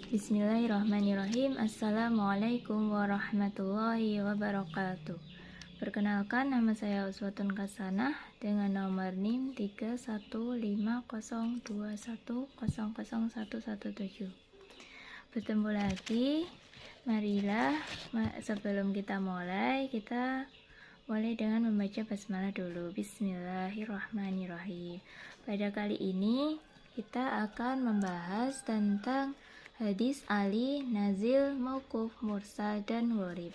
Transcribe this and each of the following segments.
Bismillahirrahmanirrahim. Assalamualaikum warahmatullahi wabarakatuh. Perkenalkan, nama saya Uswatun Hasanah dengan nomor NIM 315021000117. Bertemu lagi. Marilah sebelum kita mulai dengan membaca basmalah dulu. Bismillahirrahmanirrahim. Pada kali ini kita akan membahas tentang hadis Ali, nazil, mauquf, mursal, dan gharib.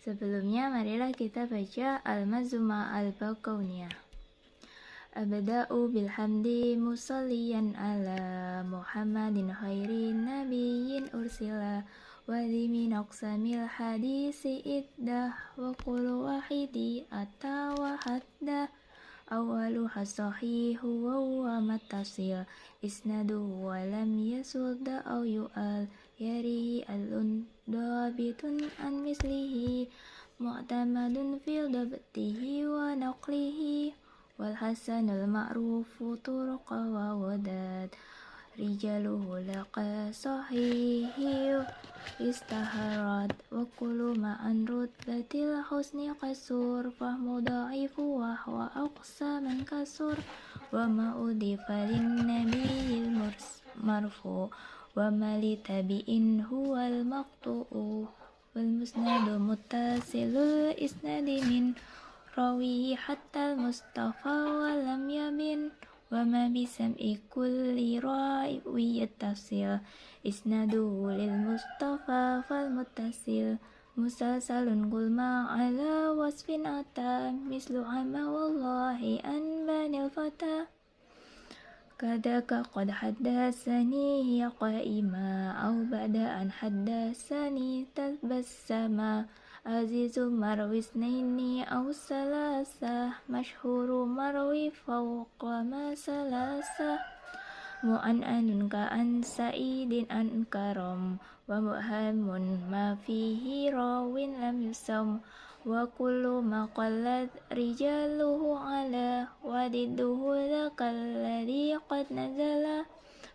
Sebelumnya marilah kita baca Al-Mazmumah Al-Baqauniyah. Abda'u bilhamdi musalliyan ala Muhammadin khairin nabiyyin ursila wa min aqsamil hadisi iddah wa qul wahidi atawa haddah awalu hasahihu wa huwa mattasil isnaduhu wa lam yasudda aw yu'al yarihi alun dabitun an mislihi mu'tamadun fil dabtihi wa naqlihi wal hasanul ma'rufu turqa wa wadad rijaluhu laqa sahihi istaharat wa kullu ma'an rutbatil husni qasur fahmu da'ifu wa huwa aqsa man kasur wa ma'udifa lin nabiyil marfu wa mali tabi'in huwal maqtu'u wal musnadu muttasilul isnadi min rawihi hatta al mustafa wa lam yamin wa ma bisam'i kulli rawi yattasil isnaduhu lil mustafa fal muttasil musalsalun qul ma ala wasfin ata mislu ama wallahi an banil fata kadaka qad haddasani ya qaima aw ba'da an haddasani tabassama azizu marwi snaini aw salasa masyhuru marwi fawqa ma salasa mu'an'anun ka'an sa'idin an karam wa mu'hamun ma fihi rawin lam yusam wa kullu ma qallat rijaluhu ala wa didduhu lakalladhi qad nazala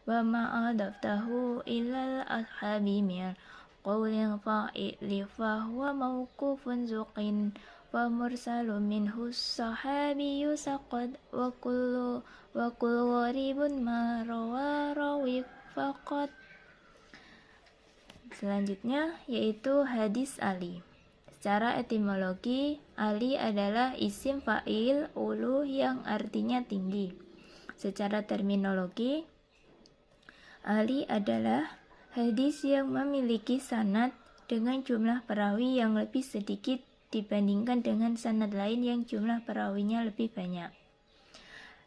wa ma adaftahu ilal ashabi min qawlin fa'ili fahuwa mawqufun zuqin wa mursalu minhu sahabiyyu saqad wa kullu gharibun ma rawa rawi faqat. Selanjutnya yaitu hadis Ali. Secara etimologi, Ali adalah isim fa'il ulu yang artinya tinggi. Secara terminologi, Ali adalah hadis yang memiliki sanad dengan jumlah perawi yang lebih sedikit dibandingkan dengan sanad lain yang jumlah perawinya lebih banyak.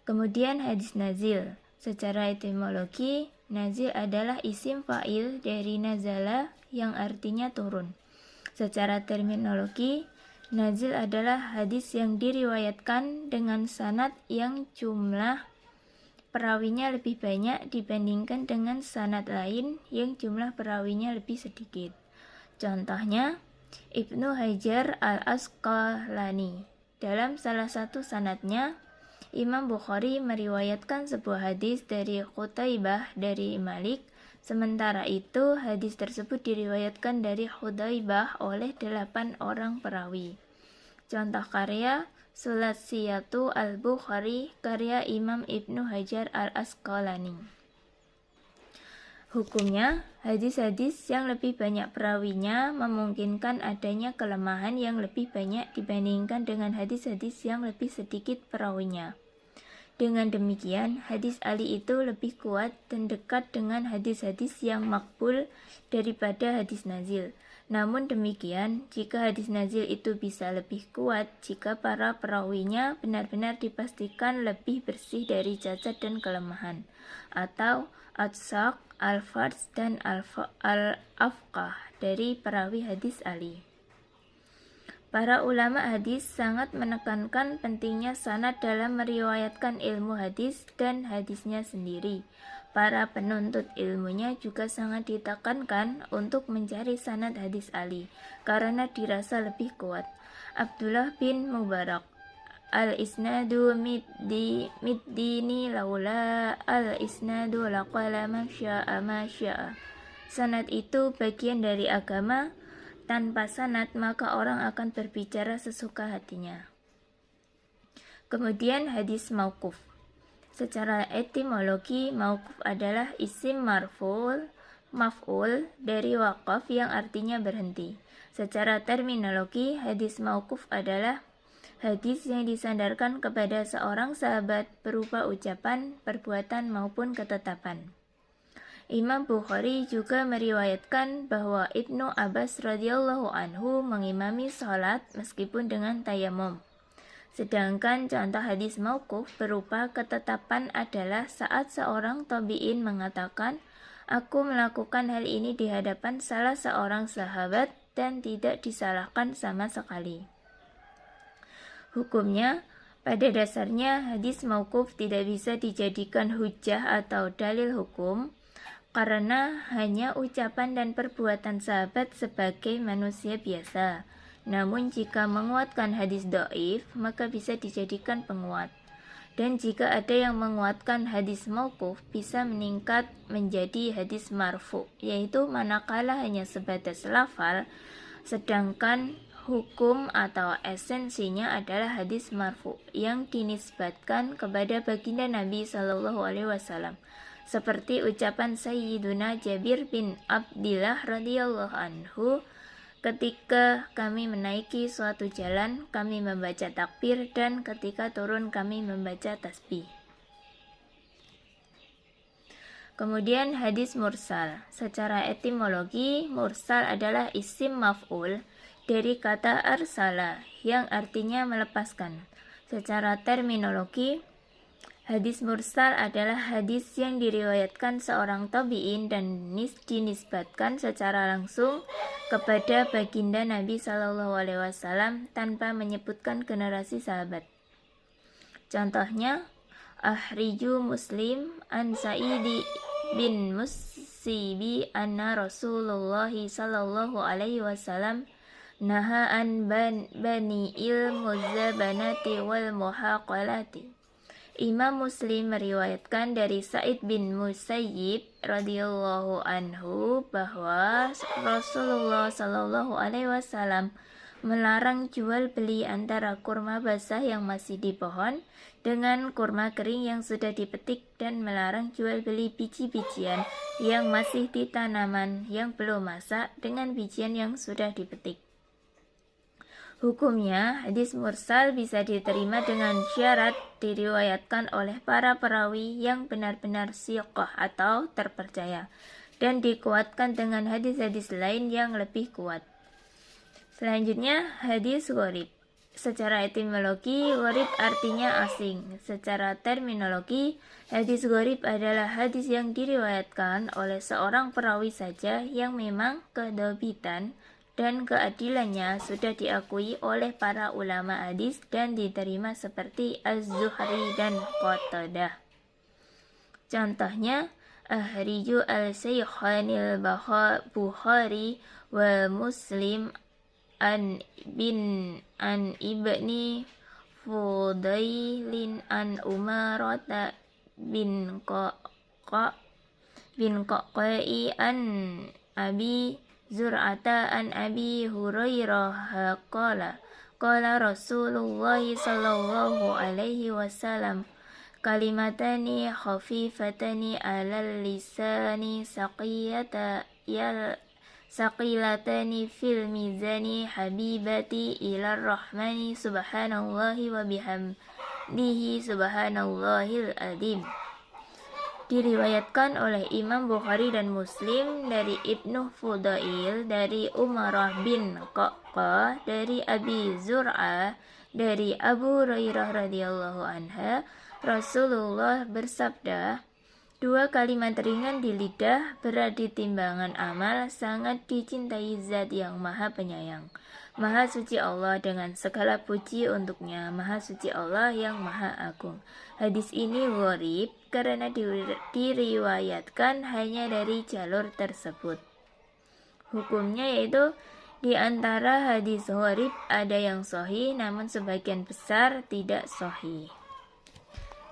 Kemudian hadis nazil. Secara etimologi, nazil adalah isim fa'il dari nazala yang artinya turun. Secara terminologi, nazil adalah hadis yang diriwayatkan dengan sanad yang jumlah perawinya lebih banyak dibandingkan dengan sanad lain yang jumlah perawinya lebih sedikit. Contohnya, Ibnu Hajar al-Asqalani. Dalam salah satu sanadnya, Imam Bukhari meriwayatkan sebuah hadis dari Qutaibah dari Malik. Sementara itu, hadis tersebut diriwayatkan dari Qutaibah oleh 8 orang perawi. Contoh karya Sulasiyatu al-Bukhari, karya Imam Ibnu Hajar al-Asqalani. Hukumnya, hadis-hadis yang lebih banyak perawinya memungkinkan adanya kelemahan yang lebih banyak dibandingkan dengan hadis-hadis yang lebih sedikit perawinya. Dengan demikian, hadis Ali itu lebih kuat dan dekat dengan hadis-hadis yang makbul daripada hadis nazil. Namun demikian, jika hadis nazil itu bisa lebih kuat jika para perawinya benar-benar dipastikan lebih bersih dari cacat dan kelemahan, atau atsaq, al-fards, dan al-afqah dari perawi hadis Ali. Para ulama hadis sangat menekankan pentingnya sanad dalam meriwayatkan ilmu hadis dan hadisnya sendiri. Para penuntut ilmunya juga sangat ditekankan untuk mencari sanad hadis Ali, karena dirasa lebih kuat. Abdullah bin Mubarak, al-isnadu middini laula al-isnadu laqala man sya'a ma sya'a. Sanad itu bagian dari agama. Tanpa sanad maka orang akan berbicara sesuka hatinya. Kemudian hadis mauquf. Secara etimologi, mauquf adalah isim maf'ul dari waqaf yang artinya berhenti. Secara terminologi, hadis mauquf adalah hadis yang disandarkan kepada seorang sahabat berupa ucapan, perbuatan maupun ketetapan. Imam Bukhari juga meriwayatkan bahwa Ibnu Abbas radhiyallahu anhu mengimami sholat meskipun dengan tayamum. Sedangkan contoh hadis mauquf berupa ketetapan adalah saat seorang tabi'in mengatakan, "Aku melakukan hal ini di hadapan salah seorang sahabat dan tidak disalahkan sama sekali." Hukumnya, pada dasarnya hadis mauquf tidak bisa dijadikan hujjah atau dalil hukum, karena hanya ucapan dan perbuatan sahabat sebagai manusia biasa. Namun jika menguatkan hadis dhaif, maka bisa dijadikan penguat. Dan jika ada yang menguatkan hadis mauquf, bisa meningkat menjadi hadis marfu, yaitu manakala hanya sebatas lafal, sedangkan hukum atau esensinya adalah hadis marfu yang dinisbatkan kepada baginda Nabi SAW. Seperti ucapan Sayyiduna Jabir bin Abdillah radhiyallahu anhu, ketika kami menaiki suatu jalan, kami membaca takbir, dan ketika turun kami membaca tasbih. Kemudian hadis mursal. Secara etimologi, mursal adalah isim maf'ul dari kata arsala yang artinya melepaskan. Secara terminologi, hadis mursal adalah hadis yang diriwayatkan seorang tabi'in dan dinisbatkan secara langsung kepada baginda Nabi SAW tanpa menyebutkan generasi sahabat. Contohnya, Akhriju Muslim an Sa'idi bin Musibi anna Rasulullah SAW naha an bani ilmuzabanati wal muhaqalati. Imam Muslim meriwayatkan dari Sa'id bin Musayyib radhiyallahu anhu bahwa Rasulullah sallallahu alaihi wasallam melarang jual beli antara kurma basah yang masih di pohon dengan kurma kering yang sudah dipetik, dan melarang jual beli biji-bijian yang masih di tanaman yang belum masak dengan bijian yang sudah dipetik. Hukumnya, hadis mursal bisa diterima dengan syarat diriwayatkan oleh para perawi yang benar-benar siqah atau terpercaya, dan dikuatkan dengan hadis-hadis lain yang lebih kuat. Selanjutnya, hadis gharib. Secara etimologi, gharib artinya asing. Secara terminologi, hadis gharib adalah hadis yang diriwayatkan oleh seorang perawi saja yang memang kedobitan dan keadilannya sudah diakui oleh para ulama hadis dan diterima seperti Az-Zuhri dan Qatadah. Contohnya, Akhriju al-Shaykhanil Bukhari wa Muslim an ibni Fudailin an Umarata bin Qaqai an Abi Zur'ata an Abi Hurairah qala Rasulullah sallallahu alaihi wasallam kalimatani khafifatani alal lisani saqilatani fil mizani habibati ilar rahmani subhanallahi wa bihamdihi subhanallahil azim. Diriwayatkan oleh Imam Bukhari dan Muslim dari Ibnu Fudail, dari Umarah bin Qaqah, dari Abi Zur'ah, dari Abu Hurairah radhiyallahu anha, Rasulullah bersabda, "Dua kalimat ringan di lidah, berat di timbangan amal, sangat dicintai Zat yang Maha Penyayang. Maha suci Allah, dengan segala puji untuknya. Maha suci Allah yang Maha Agung." Hadis ini gharib karena diriwayatkan hanya dari jalur tersebut. Hukumnya yaitu di antara hadis gharib ada yang sahih, namun sebagian besar tidak sahih.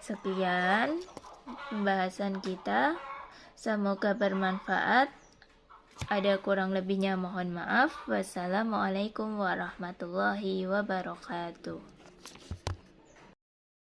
Sekian pembahasan kita, semoga bermanfaat. Ada kurang lebihnya mohon maaf. Wassalamualaikum warahmatullahi wabarakatuh.